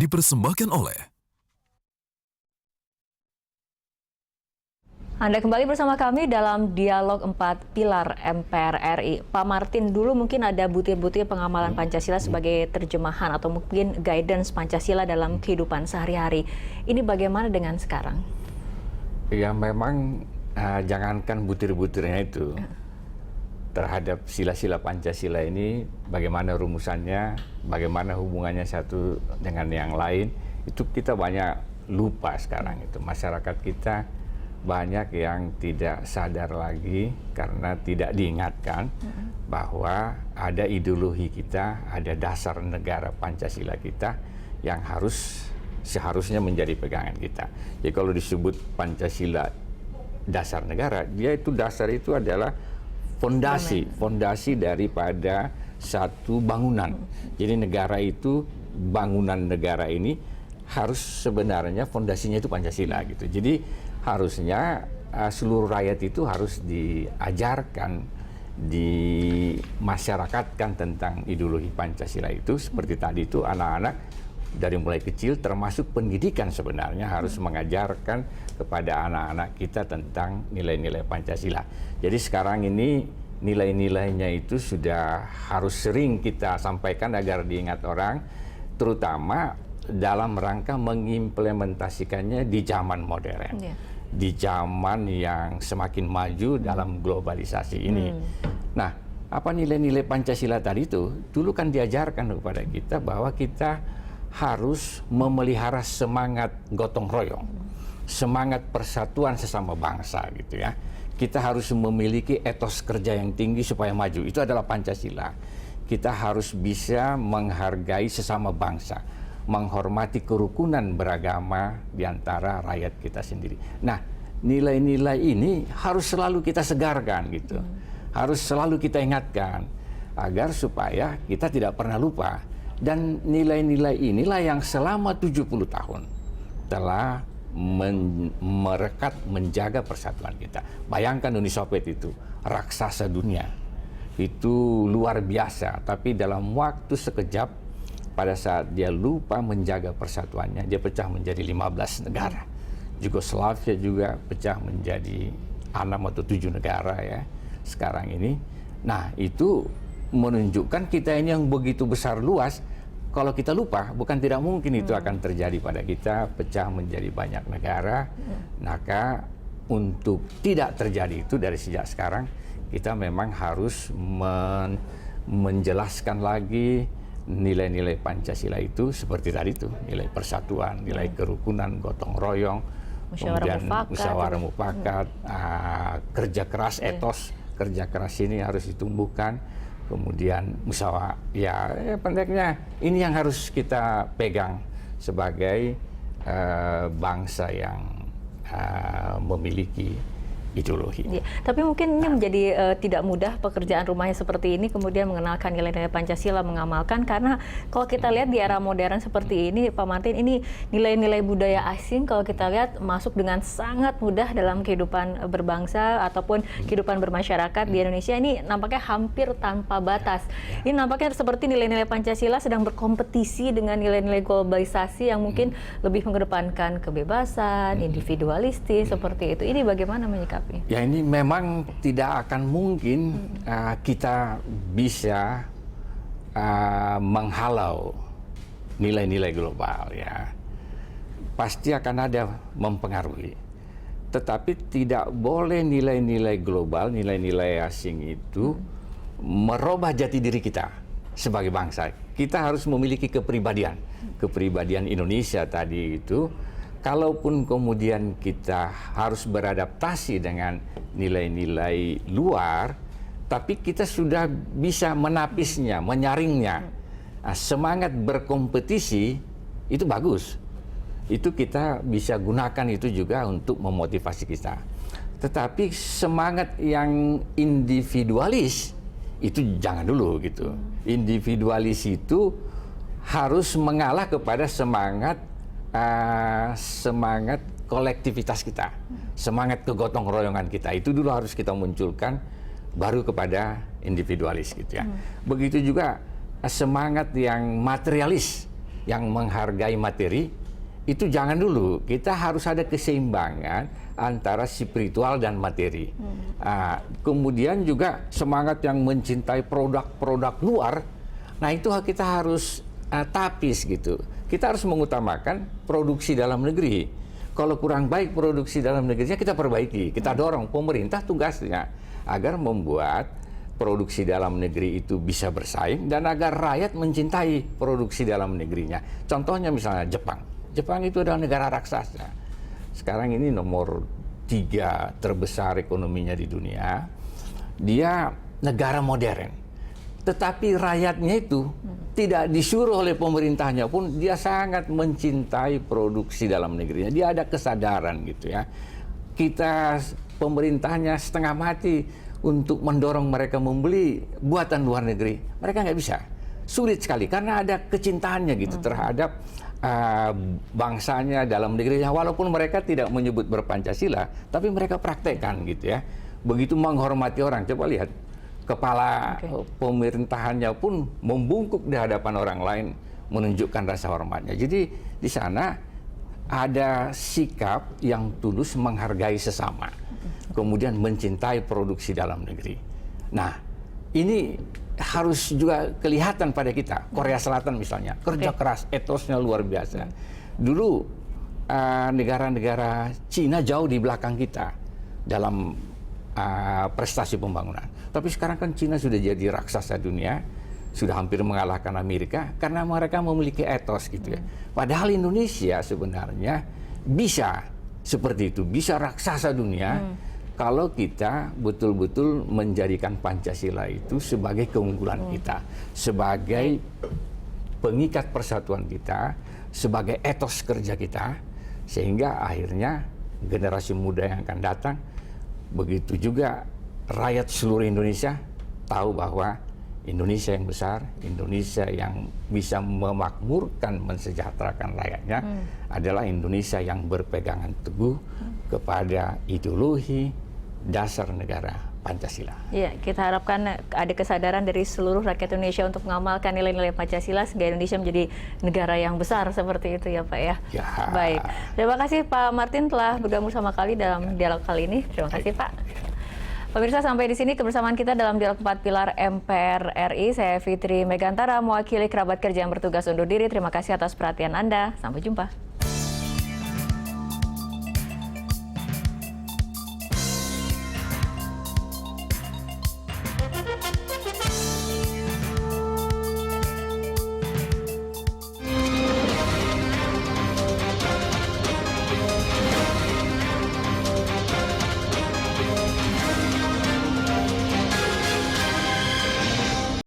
dipersembahkan oleh Anda kembali bersama kami dalam Dialog 4 Pilar MPR RI. Pak Martin, dulu mungkin ada butir-butir pengamalan Pancasila sebagai terjemahan atau mungkin guidance Pancasila dalam kehidupan sehari-hari. Ini bagaimana dengan sekarang? Ya memang jangankan butir-butirnya itu terhadap sila-sila Pancasila ini, bagaimana rumusannya, bagaimana hubungannya satu dengan yang lain, itu kita banyak lupa sekarang itu. Masyarakat kita banyak yang tidak sadar lagi karena tidak diingatkan bahwa ada ideologi kita, ada dasar negara Pancasila kita yang seharusnya menjadi pegangan kita. Jadi kalau disebut Pancasila dasar negara, dia itu dasar itu adalah fondasi daripada satu bangunan. Jadi negara itu, bangunan negara ini harus sebenarnya fondasinya itu Pancasila gitu. Jadi harusnya seluruh rakyat itu harus diajarkan, dimasyarakatkan tentang ideologi Pancasila itu. Seperti tadi itu anak-anak dari mulai kecil, termasuk pendidikan sebenarnya harus mengajarkan kepada anak-anak kita tentang nilai-nilai Pancasila. Jadi sekarang ini nilai-nilainya itu sudah harus sering kita sampaikan agar diingat orang, terutama dalam rangka mengimplementasikannya di zaman modern. Di zaman yang semakin maju dalam globalisasi ini. Nah, apa nilai-nilai Pancasila tadi itu? Dulu kan diajarkan kepada kita bahwa kita harus memelihara semangat gotong royong, semangat persatuan sesama bangsa gitu ya. Kita harus memiliki etos kerja yang tinggi supaya maju. Itu adalah Pancasila. Kita harus bisa menghargai sesama bangsa, menghormati kerukunan beragama di antara rakyat kita sendiri. Nah, nilai-nilai ini harus selalu kita segarkan gitu. Harus selalu kita ingatkan agar supaya kita tidak pernah lupa. Dan nilai-nilai inilah yang selama 70 tahun telah merekat menjaga persatuan kita. Bayangkan Uni Soviet itu, raksasa dunia. Itu luar biasa, tapi dalam waktu sekejap pada saat dia lupa menjaga persatuannya, dia pecah menjadi 15 negara. Yugoslavia juga pecah menjadi 6 atau 7 negara ya sekarang ini. Nah, itu menunjukkan kita ini yang begitu besar luas. Kalau kita lupa, bukan tidak mungkin itu akan terjadi pada kita, pecah menjadi banyak negara. Maka untuk tidak terjadi itu dari sejak sekarang, kita memang harus menjelaskan lagi nilai-nilai Pancasila itu seperti tadi itu, nilai persatuan, nilai kerukunan, gotong royong, kemudian musyawarah mufakat, kerja keras, etos kerja keras ini harus ditumbuhkan, kemudian musyawarah, ya pendeknya ini yang harus kita pegang sebagai bangsa yang memiliki ideologi. Ya, tapi mungkin ini menjadi tidak mudah pekerjaan rumahnya seperti ini, kemudian mengenalkan nilai-nilai Pancasila, mengamalkan, karena kalau kita lihat di era modern seperti ini, Pak Martin, ini nilai-nilai budaya asing kalau kita lihat masuk dengan sangat mudah dalam kehidupan berbangsa ataupun kehidupan bermasyarakat di Indonesia ini nampaknya hampir tanpa batas. Ini nampaknya seperti nilai-nilai Pancasila sedang berkompetisi dengan nilai-nilai globalisasi yang mungkin lebih mengedepankan kebebasan, individualistis, seperti itu. Ini bagaimana menyikapi? Ya ini memang tidak akan mungkin kita bisa menghalau nilai-nilai global ya. Pasti akan ada mempengaruhi. Tetapi tidak boleh nilai-nilai global, nilai-nilai asing itu merubah jati diri kita sebagai bangsa. Kita harus memiliki kepribadian. Kepribadian Indonesia tadi itu, kalaupun kemudian kita harus beradaptasi dengan nilai-nilai luar, tapi kita sudah bisa menapisnya, menyaringnya. Nah, semangat berkompetisi itu bagus. Itu kita bisa gunakan itu juga untuk memotivasi kita. Tetapi semangat yang individualis itu jangan dulu gitu. Individualis itu harus mengalah kepada semangat kolektivitas kita, semangat kegotong royongan kita. Itu dulu harus kita munculkan, baru kepada individualis gitu ya. Begitu juga semangat yang materialis yang menghargai materi, itu jangan dulu. Kita harus ada keseimbangan antara spiritual dan materi. Kemudian juga semangat yang mencintai produk-produk luar, nah itu kita harus tapis gitu. Kita harus mengutamakan produksi dalam negeri. Kalau kurang baik produksi dalam negerinya, kita perbaiki, kita dorong. Pemerintah tugasnya agar membuat produksi dalam negeri itu bisa bersaing dan agar rakyat mencintai produksi dalam negerinya. Contohnya misalnya Jepang. Jepang itu adalah negara raksasa. Sekarang ini nomor 3 terbesar ekonominya di dunia. Dia negara modern. Tetapi rakyatnya itu tidak disuruh oleh pemerintahnya pun, dia sangat mencintai produksi dalam negerinya. Dia ada kesadaran gitu ya. Kita pemerintahnya setengah mati untuk mendorong mereka membeli buatan luar negeri. Mereka nggak bisa. Sulit sekali karena ada kecintaannya gitu terhadap bangsanya dalam negerinya. Walaupun mereka tidak menyebut berpancasila, tapi mereka praktekkan gitu ya. Begitu menghormati orang. Coba lihat. Kepala pemerintahannya pun membungkuk di hadapan orang lain, menunjukkan rasa hormatnya. Jadi di sana ada sikap yang tulus menghargai sesama, kemudian mencintai produksi dalam negeri. Nah, ini harus juga kelihatan pada kita. Korea Selatan misalnya, kerja keras, etosnya luar biasa. Dulu negara-negara Cina jauh di belakang kita dalam prestasi pembangunan. Tapi sekarang kan Cina sudah jadi raksasa dunia, sudah hampir mengalahkan Amerika karena mereka memiliki etos gitu ya. Padahal Indonesia sebenarnya bisa seperti itu, bisa raksasa dunia kalau kita betul-betul menjadikan Pancasila itu sebagai keunggulan kita, sebagai pengikat persatuan kita, sebagai etos kerja kita, sehingga akhirnya generasi muda yang akan datang, begitu juga rakyat seluruh Indonesia tahu bahwa Indonesia yang besar, Indonesia yang bisa memakmurkan, mensejahterakan rakyatnya adalah Indonesia yang berpegangan teguh kepada ideologi dasar negara Pancasila. Ya, kita harapkan ada kesadaran dari seluruh rakyat Indonesia untuk mengamalkan nilai-nilai Pancasila sehingga Indonesia menjadi negara yang besar seperti itu ya Pak ya. Ya. Baik, terima kasih Pak Martin telah bergabung sama kali dalam dialog kali ini. Terima kasih Pak. Pemirsa, sampai di sini kebersamaan kita dalam dialog 4 pilar MPR RI. Saya Fitri Megantara, mewakili kerabat kerja yang bertugas undur diri. Terima kasih atas perhatian Anda. Sampai jumpa.